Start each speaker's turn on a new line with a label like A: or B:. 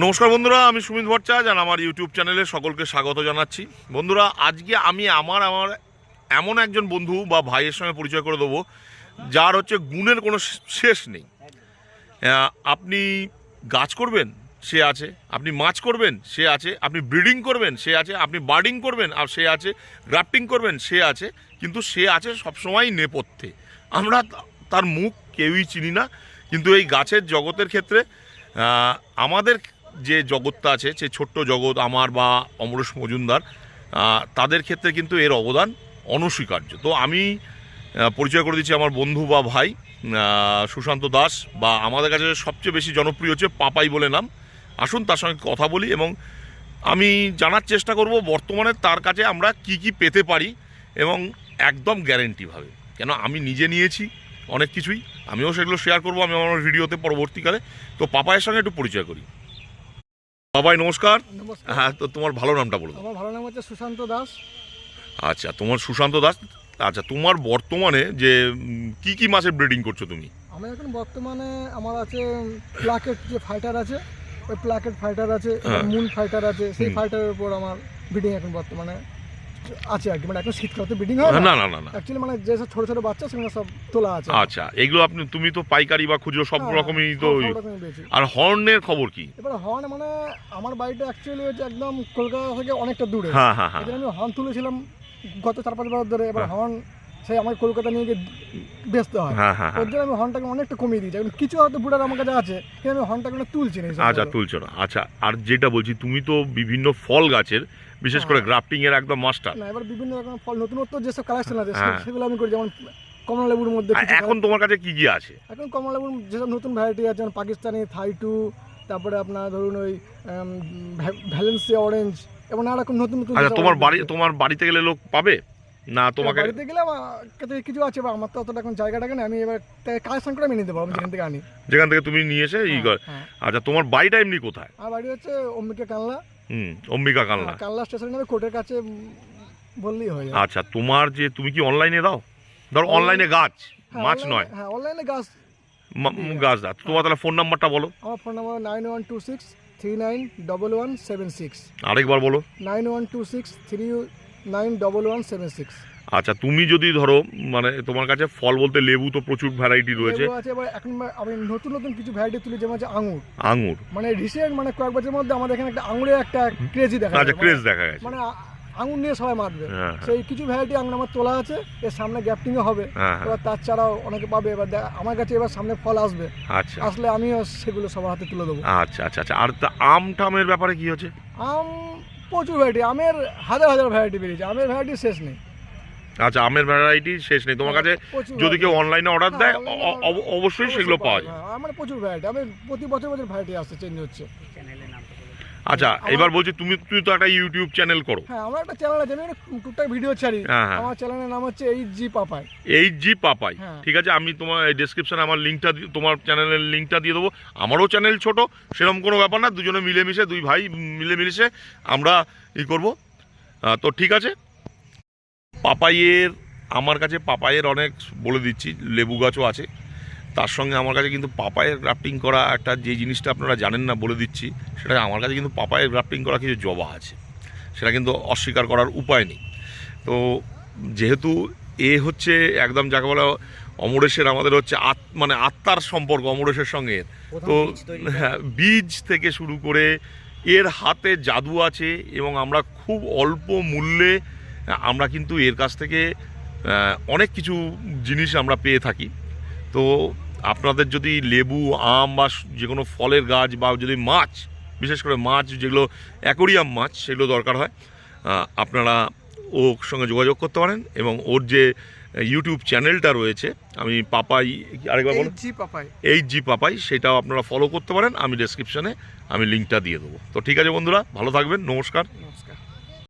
A: নমস্কার বন্ধুরা, আমি সুমিত ভট্টাচার্য আর আমার ইউটিউব চ্যানেলে সকলকে স্বাগত জানাচ্ছি। বন্ধুরা, আজকে আমি আমার এমন একজন বন্ধু বা ভাইয়ের সঙ্গে পরিচয় করে দেবো যার হচ্ছে গুণের কোনো শেষ নেই। আপনি গাছ করবেন সে আছে, আপনি মাছ করবেন সে আছে, আপনি ব্রিডিং করবেন সে আছে, আপনি বার্ডিং করবেন আর সে আছে, গ্রাফটিং করবেন সে আছে, কিন্তু সে আছে সবসময় নেপথ্যে। আমরা তার মুখ কেউই চিনি না, কিন্তু এই গাছের জগতের ক্ষেত্রে আমাদের যে জগৎটা আছে, সে ছোট্ট জগৎ আমার বা অমরেশ মজুমদার, তাদের ক্ষেত্রে কিন্তু এর অবদান অনস্বীকার্য। তো আমি পরিচয় করে দিচ্ছি আমার বন্ধু বা ভাই সুশান্ত দাস, বা আমাদের কাছে সবচেয়ে বেশি জনপ্রিয় হচ্ছে পাপাই বলে নাম। আসুন তার সঙ্গে কথা বলি এবং আমি জানার চেষ্টা করব বর্তমানে তার কাছে আমরা কি কি পেতে পারি, এবং একদম গ্যারেন্টিভাবে, কেন আমি নিজে নিয়েছি অনেক কিছুই, আমিও সেগুলো শেয়ার করবো আমি আমার ভিডিওতে পরবর্তীকালে। তো পাপাইয়ের সঙ্গে একটু পরিচয় করি। বাবাই নমস্কার। হ্যাঁ, তো তোমার ভালো নামটা বলবো।
B: আমার ভালো নাম হচ্ছে সুশান্ত দাস।
A: আচ্ছা, তোমার সুশান্ত দাস। আচ্ছা, তোমার বর্তমানে যে কি কি মাছের ব্রিডিং করছো তুমি?
B: আমি এখন বর্তমানে আমার আছে প্লাকেট যে ফাইটার আছে, ওই প্লাকেট ফাইটার আছে, মুন ফাইটার আছে, সেই ফাইটারের উপর আমার ব্রিডিং এখন বর্তমানে আছে আর কি। মানে এখন শীতকালে ব্রিডিং হয়
A: না না না না,
B: অ্যাকচুয়ালি মানে যেসব ছোট ছোট বাচ্চা সেগুলো সব তোলা আছে।
A: আচ্ছা, এগুলো তুমি তো পাইকারি বা খুচরো সব রকমই তো। আর হর্নের খবর কি?
B: এবার হর্ন মানে আমার বাড়িটা অ্যাকচুয়ালি হচ্ছে একদম কলকাতা থেকে অনেকটা দূরে।
A: হ্যাঁ হ্যাঁ হ্যাঁ,
B: আমি হর্ন তুলেছিলাম গত 4-5 বছর ধরে। এবার হর্ন সেই আমার কলকাতা নিয়ে গিয়ে বেচতে হয়, ওর জন্য আমি হর্নটাকে অনেকটা কমিয়ে দিয়েছি। এখন কিছু হয়তো বুড়ার আমার কাছে আছে, কিন্তু আমি হর্নটাকে তুলছি না।
A: আচ্ছা, তুলছো না। আচ্ছা, আর যেটা বলছি, তুমি তো বিভিন্ন ফল গাছের, বিশেষ করে গ্রাফটিং এর একদম মাস্টার।
B: না, এবার বিভিন্ন রকম ফল নতুনত্ব যেসব কালেকশন আছে সেগুলো আমি করি। যেমন কমলা লেবুর মধ্যে
A: এখন তোমার কাছে কি কি আছে?
B: এখন কমলা লেবুর যেসব নতুন ভ্যারাইটি আছে, যেমন পাকিস্তানি, থাই-টু, তারপরে আপনার ধরুন ওই ভ্যালেন্সিয়া অরেঞ্জ, এবং নানা রকম নতুন নতুন।
A: আচ্ছা, তোমার বাড়িতে গেলে লোক পাবে না? তোমাকে
B: বাড়িতে গেলে আমার কাছে কিছু আছে, বা আমার তো অতটা এখন জায়গাটাকে না, আমি এবার কালেকশন করে আমি নিতে পারবো যেখান থেকে আনি,
A: যেখান থেকে তুমি নিয়ে এসে আচ্ছা, তোমার বাড়িটা এমনি কোথায়?
B: আমার বাড়ি হচ্ছে অম্বিকা কানলা।
A: অম্বিকা কানলা।
B: কানলা স্টেশন নেবে, কোর্টের কাছে বললেই হয়।
A: আচ্ছা, তোমার যে তুমি কি অনলাইনে দাও? ধরো অনলাইনে গাছ, মাছ নয়।
B: হ্যাঁ, অনলাইনে গাছ
A: দাও। তোমার তাহলে ফোন নাম্বারটা বলো।
B: আমার ফোন নাম্বার 9126391176।
A: আরেকবার বলো।
B: 9126391176।
A: আচ্ছা, তুমি যদি ধরো মানে তোমার কাছে ফল বলতে লেবু তো প্রচুর ভ্যারাইটি রয়েছে।
B: এবার এখন আমি নতুন নতুন কিছু ভ্যারাইটি তুলি, যেমন হচ্ছে আঙুর। মানে রিসেন্ট মানে কয়েক বছরের মধ্যে আমাদের এখানে একটা আঙুরের একটা ক্রেজি দেখা
A: গেছে। ক্রেজ দেখা গেছে,
B: মানে আঙুর নিয়ে সবাই মাতবে। সেই কিছু ভ্যারাইটি আঙুর আমার তোলা আছে, এর সামনে গ্যাপটিংও হবে। এবার তার ছাড়াও অনেকে পাবে। এবার আমার কাছে এবার সামনে ফল আসবে,
A: আচ্ছা,
B: আসলে আমিও সেগুলো সবার হাতে তুলে দেবো।
A: আচ্ছা আচ্ছা আচ্ছা। আর আম টামের ব্যাপারে কি হচ্ছে?
B: আম প্রচুর ভ্যারাইটি, আমের হাজার হাজার ভ্যারাইটি বেরিয়েছে, আমের ভ্যারাইটি শেষ নেই।
A: আচ্ছা, আমের ভ্যারাইটি শেষ নেই তোমার কাছে? যদি কেউ অনলাইনে অর্ডার দেয় অবশ্যই সেগুলো পাওয়া যায়।
B: আমার প্রচুর ভ্যারাইটি, আমি প্রতি বছর ভ্যারাইটি আসছে, চেঞ্জ হচ্ছে।
A: আচ্ছা, এবার বলছি তুমি তো একটা ইউটিউব চ্যানেল করো।
B: হ্যাঁ, আমার একটা চ্যানেল আছে, আমি টুকটাক ভিডিও ছাড়ি। আমার চ্যানেলের নাম হচ্ছে এইচজি পাপাই।
A: এইচজি পাপাই, ঠিক আছে। আমি তোমার ডেসক্রিপশনে আমার লিঙ্কটা, তোমার চ্যানেলের লিঙ্কটা দিয়ে দেবো। আমারও চ্যানেল ছোট, সেরকম কোনো ব্যাপার না, দুজনে মিলেমিশে, দুই ভাই মিলেমিশে আমরা করব। তো ঠিক আছে। পাপাইয়ের আমার কাছে পাপাইয়ের অনেক, বলে দিচ্ছি, লেবু গাছও আছে। তার সঙ্গে আমার কাছে কিন্তু পাপায়ের গ্রাফটিং করা একটা যে জিনিসটা আপনারা জানেন না, বলে দিচ্ছি, সেটা আমার কাছে কিন্তু পাপায়ের গ্রাফটিং করা কিছু জবা আছে, সেটা কিন্তু অস্বীকার করার উপায় নেই। তো যেহেতু হচ্ছে একদম যাকে বলা অমরেশের, আমাদের হচ্ছে মানে আত্মার সম্পর্ক অমরেশের সঙ্গে। তো হ্যাঁ, বীজ থেকে শুরু করে এর হাতে জাদু আছে, এবং আমরা খুব অল্প মূল্যে আমরা কিন্তু এর কাছ থেকে অনেক কিছু জিনিস আমরা পেয়ে থাকি। তো আপনাদের যদি লেবু, আম বা যে কোনো ফলের গাছ, বা যদি মাছ, বিশেষ করে মাছ যেগুলো অ্যাকোরিয়াম মাছ, সেগুলো দরকার হয়, আপনারা ওর সঙ্গে যোগাযোগ করতে পারেন। এবং ওর যে ইউটিউব চ্যানেলটা রয়েছে, আমি পাপাই, আরেকবার বলুন, এইচজি পাপাই, সেটাও আপনারা ফলো করতে পারেন। আমি ডেসক্রিপশনে লিঙ্কটা দিয়ে দেবো। তো ঠিক আছে বন্ধুরা, ভালো থাকবেন, নমস্কার।